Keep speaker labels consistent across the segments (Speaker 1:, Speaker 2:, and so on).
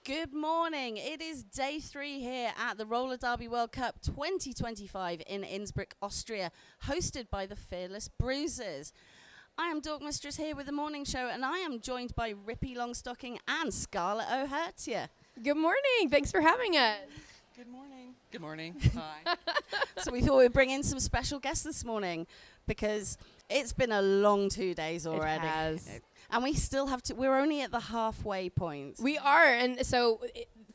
Speaker 1: Good morning. It is day 3 here at the Roller Derby World Cup 2025 in Innsbruck, Austria, hosted by the Fearless Bruisers. I am Dork Mistress here with the morning show, and I am joined by Rippy Longstocking and Scarlett O'Hurtia.
Speaker 2: Good morning. Thanks for having us.
Speaker 3: Good morning. Good morning. Hi.
Speaker 1: So we thought we'd bring in some special guests this morning because it's been a long 2 days already.
Speaker 2: It has.
Speaker 1: And we still have to, we're only at the halfway point.
Speaker 2: We are, and so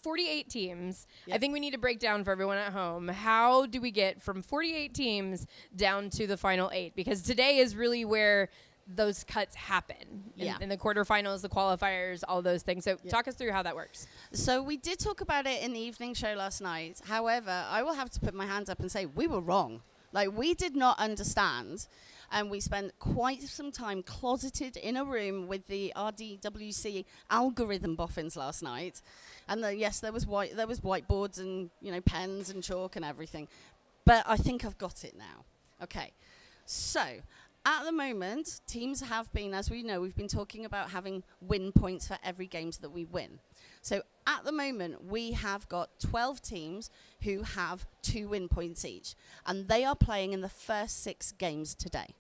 Speaker 2: 48 teams.
Speaker 1: Yep.
Speaker 2: I think we need to break down for everyone at home. How do we get from 48 teams down to the final 8? Because today is really where those cuts happen. In the quarterfinals, the qualifiers, all those things. So talk us through how that works.
Speaker 1: So we did talk about it in the evening show last night. However, I will have to put my hands up and say we were wrong. Like, we did not understand. And we spent quite some time closeted in a room with the RDWC algorithm boffins last night. And yes, there was whiteboards and, pens and chalk and everything. But I think I've got it now. Okay. So at the moment, teams have been, as we know, we've been talking about having win points for every games that we win. So at the moment, we have got 12 teams who have 2 win points each. And they are playing in the first 6 games today.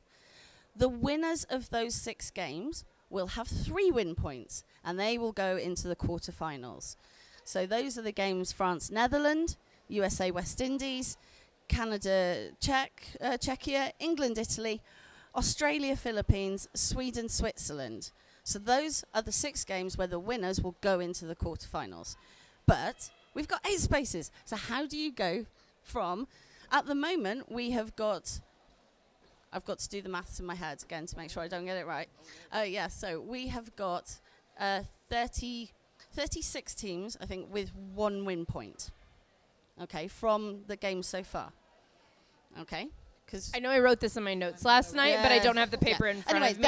Speaker 1: The winners of those 6 games will have 3 win points, and they will go into the quarterfinals. So those are the games: France-Netherlands, USA-West Indies, Canada-Czechia, England-Italy, Australia-Philippines, Sweden-Switzerland. So those are the 6 games where the winners will go into the quarterfinals. But we've got 8 spaces. So how do you go from, at the moment, we have got, I've got to do the maths in my head again to make sure I don't get it right. So we have got 36 teams, I think, with 1 win point. Okay, from the game so far. Okay, because
Speaker 2: I know I wrote this in my notes last night, but I don't have the paper in front of me.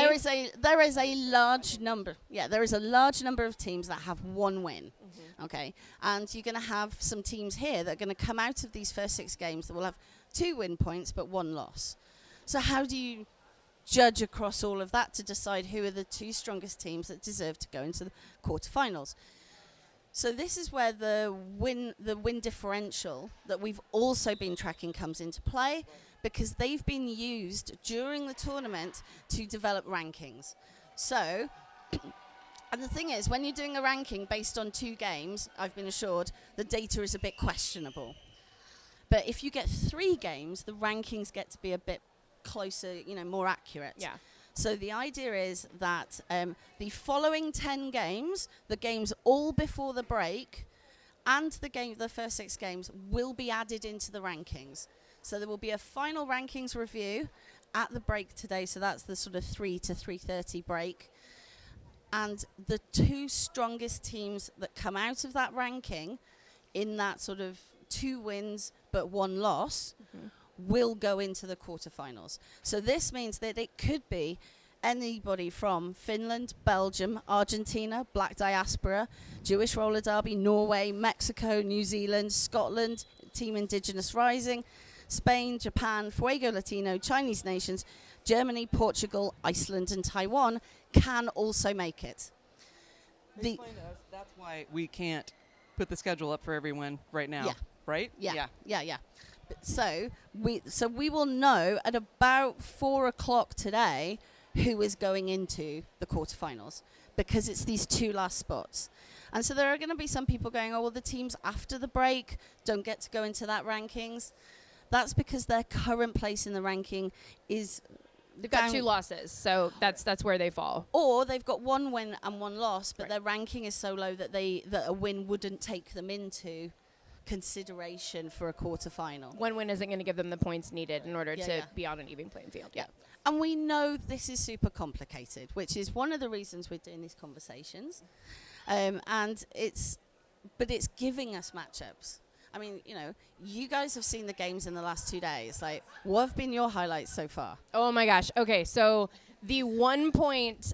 Speaker 1: There is a large number. Yeah, there is a large number of teams that have 1 win. Okay, and you're going to have some teams here that are going to come out of these first 6 games that will have 2 win points but 1 loss. So how do you judge across all of that to decide who are the 2 strongest teams that deserve to go into the quarterfinals? So this is where the win differential that we've also been tracking comes into play, because they've been used during the tournament to develop rankings. So, and the thing is, when you're doing a ranking based on 2 games, I've been assured the data is a bit questionable. But if you get 3 games, the rankings get to be a bit closer, more accurate.
Speaker 2: Yeah.
Speaker 1: So the idea is that the following 10 games, the games all before the break, and the first 6 games will be added into the rankings. So there will be a final rankings review at the break today. So that's the sort of 3 to 3:30 break. And the 2 strongest teams that come out of that ranking in that sort of 2 wins but 1 loss will go into the quarterfinals. So this means that it could be anybody from Finland, Belgium, Argentina, Black Diaspora, Jewish Roller Derby, Norway, Mexico, New Zealand, Scotland, Team Indigenous Rising, Spain, Japan, Fuego Latino, Chinese nations, Germany, Portugal, Iceland, and Taiwan can also make it.
Speaker 3: Explain to us, that's why we can't put the schedule up for everyone right now, right?
Speaker 1: Yeah. So we will know at about 4 o'clock today who is going into the quarterfinals, because it's these 2 last spots. And so there are going to be some people going, oh, well, the teams after the break don't get to go into that rankings. That's because their current place in the ranking is
Speaker 2: They've got 2 losses, so that's where they fall.
Speaker 1: Or they've got 1 win and 1 loss, but their ranking is so low that a win wouldn't take them into consideration for a quarterfinal.
Speaker 2: 1 win isn't going to give them the points needed in order to be on an even playing field.
Speaker 1: Yeah. And we know this is super complicated, which is one of the reasons we're doing these conversations. And it's giving us matchups. I mean, you guys have seen the games in the last 2 days. Like, what have been your highlights so far?
Speaker 2: Oh my gosh. Okay, so the 1 point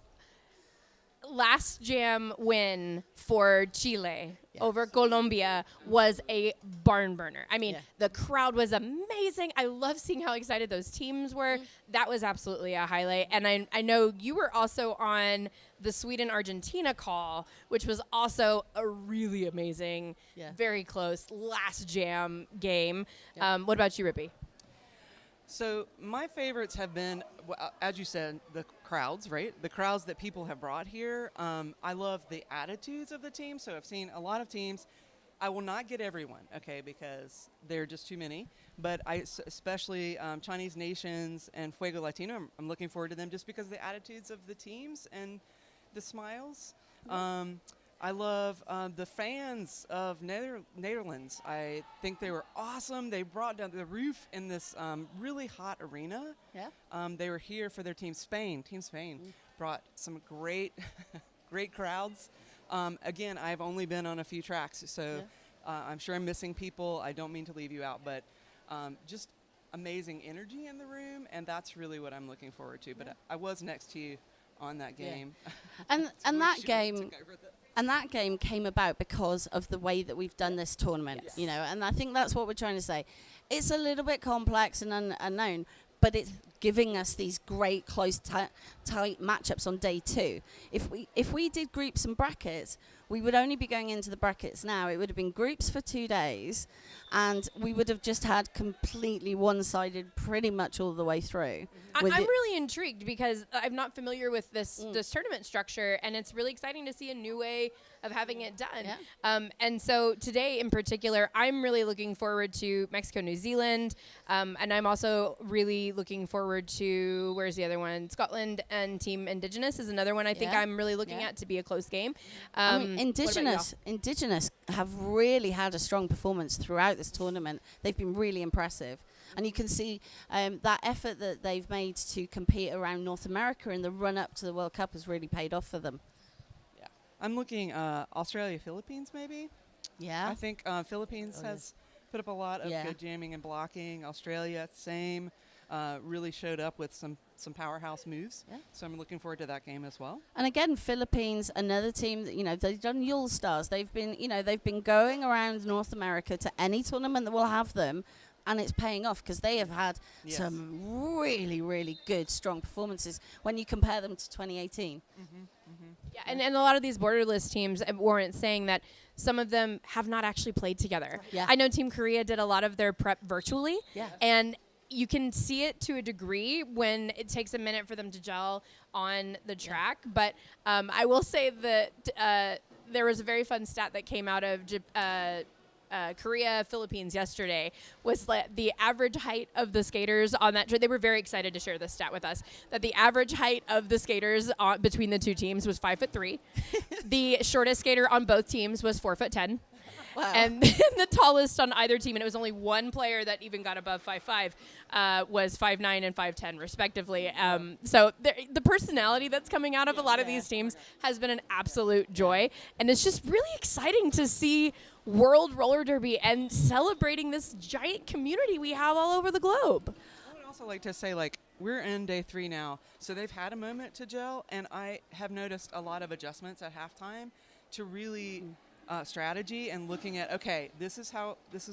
Speaker 2: last jam win for Chile over Colombia was a barn burner. I mean,
Speaker 1: Yeah.
Speaker 2: the crowd was amazing. I love seeing how excited those teams were. That was absolutely a highlight. And I know you were also on the Sweden-Argentina call, which was also a really amazing, very close last jam game.
Speaker 1: Yeah.
Speaker 2: What about you, Rippy?
Speaker 3: So my favorites have been, as you said, the crowds, right? The crowds that people have brought here. I love the attitudes of the team. So I've seen a lot of teams. I will not get everyone, okay, because there are just too many. But especially Chinese Nations and Fuego Latino, I'm looking forward to them just because of the attitudes of the teams and the smiles. I love the fans of Netherlands. I think they were awesome. They brought down the roof in this really hot arena.
Speaker 1: Yeah.
Speaker 3: They were here for their team Spain. Team Spain brought some great, great crowds. Again, I've only been on a few tracks, so I'm sure I'm missing people. I don't mean to leave you out, but just amazing energy in the room, and that's really what I'm looking forward to. But I was next to you on that game.
Speaker 1: And that game came about because of the way that we've done this tournament, you know, and I think that's what we're trying to say. It's a little bit complex and unknown, but it's giving us these great close tight matchups on day 2. If we did groups and brackets, we would only be going into the brackets now. It would have been groups for 2 days, and we would have just had completely one-sided pretty much all the way through.
Speaker 2: I'm really intrigued because I'm not familiar with this tournament structure, and it's really exciting to see a new way of having it done.
Speaker 1: Yeah.
Speaker 2: And so today in particular, I'm really looking forward to Mexico, New Zealand, and I'm also really looking forward to, where's the other one? Scotland and Team Indigenous is another one I think I'm really looking at to be a close game.
Speaker 1: Indigenous have really had a strong performance throughout this tournament. They've been really impressive. And you can see that effort that they've made to compete around North America in the run-up to the World Cup has really paid off for them.
Speaker 3: Yeah, I'm looking Australia, Philippines maybe.
Speaker 1: Yeah.
Speaker 3: I think Philippines has put up a lot of good jamming and blocking. Australia, same. Really showed up with some powerhouse moves. Yeah. So I'm looking forward to that game as well.
Speaker 1: And again, Philippines, another team that, you know, they've done Yule Stars. They've been going around North America to any tournament that will have them, and it's paying off because they have had some really, really good, strong performances when you compare them to 2018.
Speaker 2: Yeah, and a lot of these borderless teams weren't saying that some of them have not actually played together.
Speaker 1: Yeah.
Speaker 2: I know Team Korea did a lot of their prep virtually.
Speaker 1: Yeah.
Speaker 2: And you can see it to a degree when it takes a minute for them to gel on the track. But I will say that there was a very fun stat that came out of Korea, Philippines yesterday, was the average height of the skaters on that track. They were very excited to share this stat with us, that the average height of the skaters between the two teams was 5'3". The shortest skater on both teams was 4'10". Wow. And the tallest on either team, and it was only one player that even got above 5'5", was 5'9" and 5'10", respectively. So the personality that's coming out of a lot of these teams has been an absolute joy, and it's just really exciting to see World Roller Derby and celebrating this giant community we have all over the globe.
Speaker 3: I would also like to say, we're in day 3 now, so they've had a moment to gel, and I have noticed a lot of adjustments at halftime to really strategy and looking at, okay, this is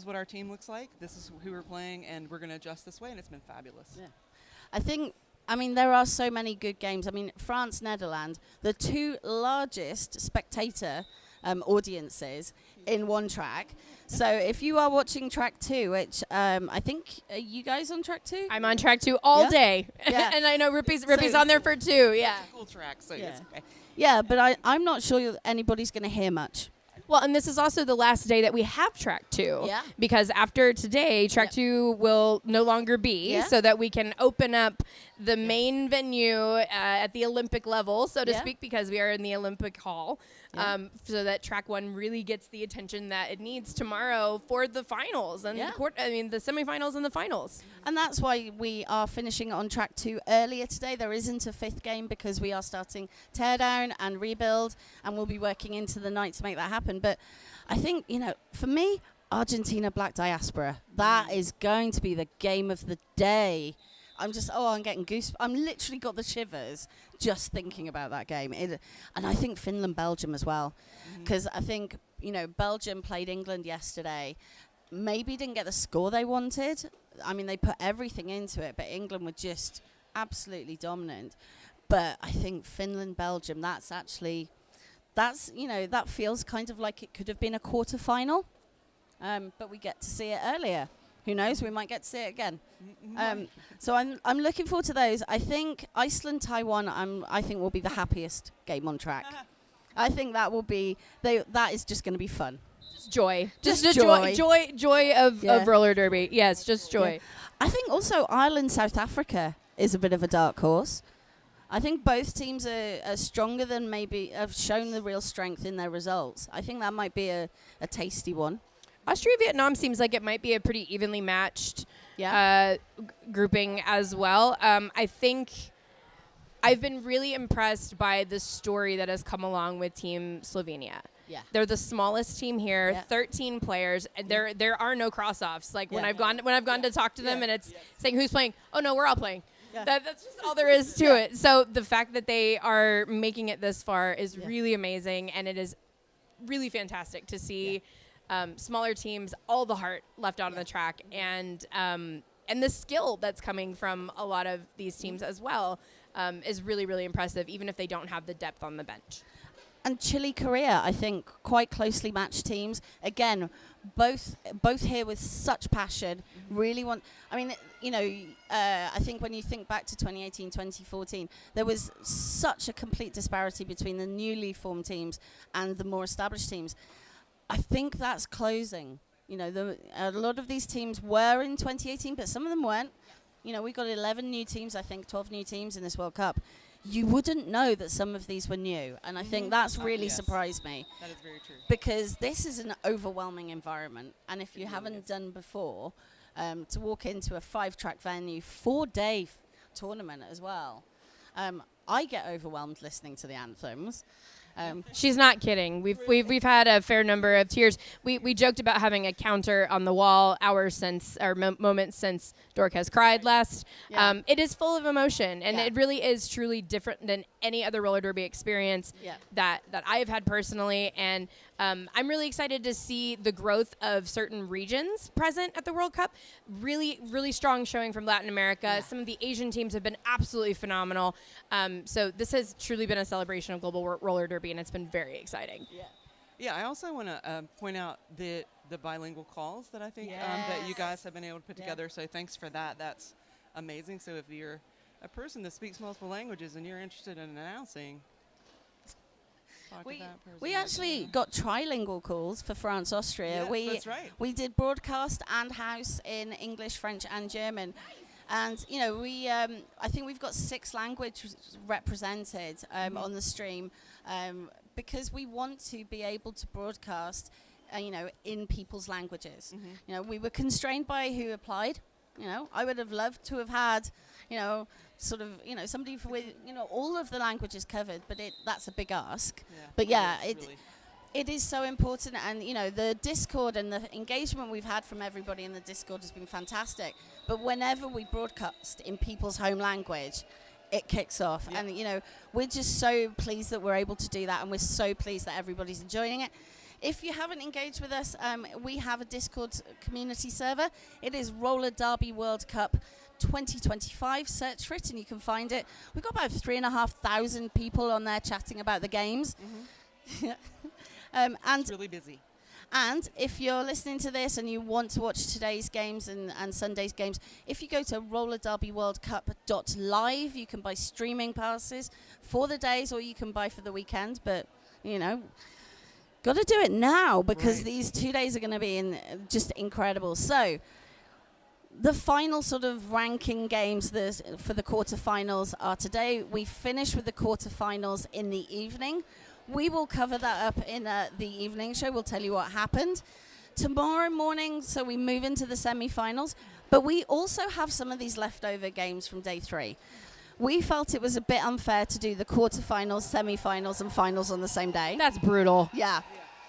Speaker 3: what our team looks like, this is who we're playing, and we're going to adjust this way, and it's been fabulous.
Speaker 1: Yeah. There are so many good games. France, Netherlands, the 2 largest spectator audiences in one track. So if you are watching track 2, which I think, are you guys on track 2?
Speaker 2: I'm on track 2 all day.
Speaker 1: Yeah.
Speaker 2: And I know Rippy's on there for 2. Yeah.
Speaker 3: It's a cool track, so it's okay.
Speaker 1: Yeah, but I'm not sure anybody's going to hear much.
Speaker 2: Well, and this is also the last day that we have track 2.
Speaker 1: Yeah.
Speaker 2: Because after today, track 2 will no longer be, so that we can open up the main venue at the Olympic level, so to speak, because we are in the Olympic Hall, so that track 1 really gets the attention that it needs tomorrow for the finals and the semifinals and the finals.
Speaker 1: And that's why we are finishing on track 2 earlier today. There isn't a 5th game because we are starting teardown and rebuild, and we'll be working into the night to make that happen. But I think, for me, Argentina Black Diaspora, that is going to be the game of the day. I'm getting goosebumps. I'm literally got the shivers just thinking about that game. And I think Finland-Belgium as well, because I think Belgium played England yesterday. Maybe didn't get the score they wanted. I mean, they put everything into it, but England were just absolutely dominant. But I think Finland, Belgium, that feels kind of like it could have been a quarter-final. But we get to see it earlier. Who knows? We might get to see it again. So I'm looking forward to those. I think Iceland, Taiwan, I think will be the happiest game on track. I think that will be. That is just going to be fun.
Speaker 2: Just joy.
Speaker 1: Just
Speaker 2: joy of roller derby. Yes, just joy.
Speaker 1: Yeah. I think also Ireland, South Africa is a bit of a dark horse. I think both teams are stronger than maybe have shown the real strength in their results. I think that might be a tasty one.
Speaker 2: Austria Vietnam seems like it might be a pretty evenly matched grouping as well. I think I've been really impressed by the story that has come along with Team Slovenia.
Speaker 1: Yeah.
Speaker 2: They're the smallest team here,
Speaker 1: Yeah.
Speaker 2: 13 players, and there are no cross-offs. Like when I've gone to talk to them and it's saying who's playing, oh no, we're all playing. Yeah. That's just all there is to it. So the fact that they are making it this far is really amazing, and it is really fantastic to see smaller teams, all the heart left out on the track, and the skill that's coming from a lot of these teams as well is really, really impressive, even if they don't have the depth on the bench.
Speaker 1: And Chile, Korea, I think, quite closely matched teams. Again, both here with such passion. Really want. I mean, I think when you think back to 2018, 2014, there was such a complete disparity between the newly formed teams and the more established teams. I think that's closing. A lot of these teams were in 2018, but some of them weren't. We got 11 new teams, I think 12 new teams in this World Cup. You wouldn't know that some of these were new, and I think that's really surprised me.
Speaker 3: That is very true.
Speaker 1: Because this is an overwhelming environment, and if you haven't done before, to walk into a 5-track venue, 4-day tournament as well, I get overwhelmed listening to the anthems.
Speaker 2: She's not kidding. We've had a fair number of tears. We joked about having a counter on the wall moments since Dork has cried last.
Speaker 1: Yeah.
Speaker 2: It is full of emotion, and it really is truly different than any other roller derby experience that I have had personally. And I'm really excited to see the growth of certain regions present at the World Cup. Really, really strong showing from Latin America. Yeah. Some of the Asian teams have been absolutely phenomenal. So this has truly been a celebration of global roller derby, and it's been very exciting.
Speaker 3: Yeah, I also want to point out the bilingual calls that I think that you guys have been able to put together. So thanks for that. That's amazing. So if you're a person that speaks multiple languages and you're interested in announcing,
Speaker 1: we actually got trilingual calls for France, Austria.
Speaker 3: That's right.
Speaker 1: We did broadcast and house in English, French, and German. And, I think we've got 6 languages represented on the stream because we want to be able to broadcast, in people's languages. Mm-hmm. We were constrained by who applied. I would have loved to have had, somebody with, all of the languages covered, but that's a big ask. Yeah. But it is so important, and the Discord and the engagement we've had from everybody in the Discord has been fantastic. But whenever we broadcast in people's home language, it kicks off. Yeah. And we're just so pleased that we're able to do that, and we're so pleased that everybody's enjoying it. If you haven't engaged with us, we have a Discord community server. It is Roller Derby World Cup 2025. Search for it and you can find it. We've got about 3,500 people on there chatting about the games. Mm-hmm. And
Speaker 3: it's really busy.
Speaker 1: And if you're listening to this and you want to watch today's games and Sunday's games, if you go to rollerderbyworldcup.live, you can buy streaming passes for the days, or you can buy for the weekend. But, got to do it now because these 2 days are going to be just incredible. So the final sort of ranking games for the quarterfinals are today. We finish with the quarterfinals in the evening. We will cover that up in the evening show. We'll tell you what happened. Tomorrow morning, so we move into the semi-finals. But we also have some of these leftover games from day 3. We felt it was a bit unfair to do the quarterfinals, semi-finals, and finals on the same day.
Speaker 2: That's brutal.
Speaker 1: Yeah.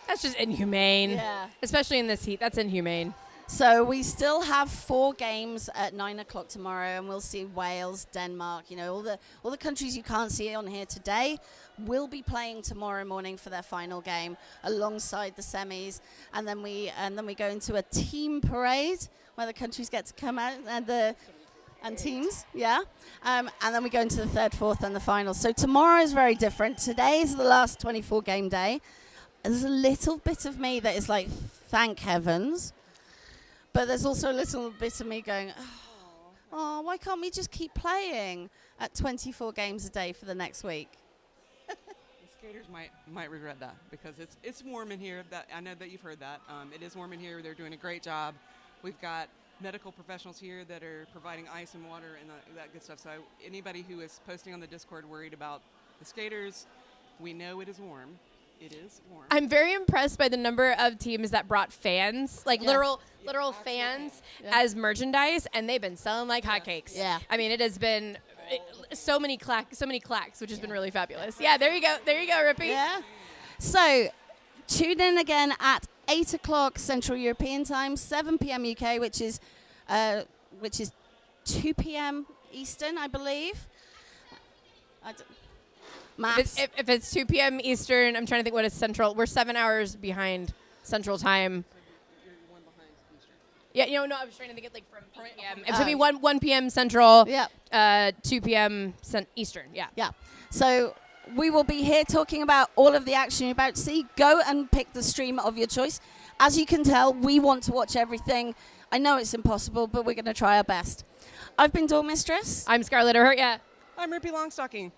Speaker 2: That's just inhumane.
Speaker 1: Yeah.
Speaker 2: Especially in this heat. That's inhumane.
Speaker 1: So we still have 4 games at 9 o'clock tomorrow, and we'll see Wales, Denmark. You know, all the countries you can't see on here today will be playing tomorrow morning for their final game alongside the semis, and then we go into a team parade where the countries get to come out and teams, yeah. And then we go into the third, fourth, and the final. So tomorrow is very different. Today is the last 24 game day. There's a little bit of me that is like, thank heavens. But there's also a little bit of me going, oh, why can't we just keep playing at 24 games a day for the next week?
Speaker 3: The skaters might regret that because it's warm in here. That I know that you've heard that. It is warm in here. They're doing a great job. We've got medical professionals here that are providing ice and water and that good stuff. So anybody who is posting on the Discord worried about the skaters, we know it is warm. It is warm.
Speaker 2: I'm very impressed by the number of teams that brought fans, like literal fans as merchandise, and they've been selling like hotcakes.
Speaker 1: Yeah.
Speaker 2: I mean, it has been so many clacks, which has been really fabulous. Yeah, there you go, Rippy.
Speaker 1: Yeah. So tune in again at 8 o'clock Central European Time, 7 p.m. UK, which is 2 p.m. Eastern, I believe. Maths.
Speaker 2: If it's 2 p.m. Eastern, I'm trying to think what is Central. We're 7 hours behind Central Time.
Speaker 3: You're 1 behind Eastern.
Speaker 2: Yeah, no, I was trying to think it like from p.m. It should be 1 p.m. Central, 2 p.m. Eastern, yeah.
Speaker 1: Yeah. So we will be here talking about all of the action you're about to see. Go and pick the stream of your choice. As you can tell, we want to watch everything. I know it's impossible, but we're going to try our best. I've been Dawn Mistress.
Speaker 2: I'm Scarlett O'Hurt, yeah.
Speaker 3: I'm Rippy Longstocking.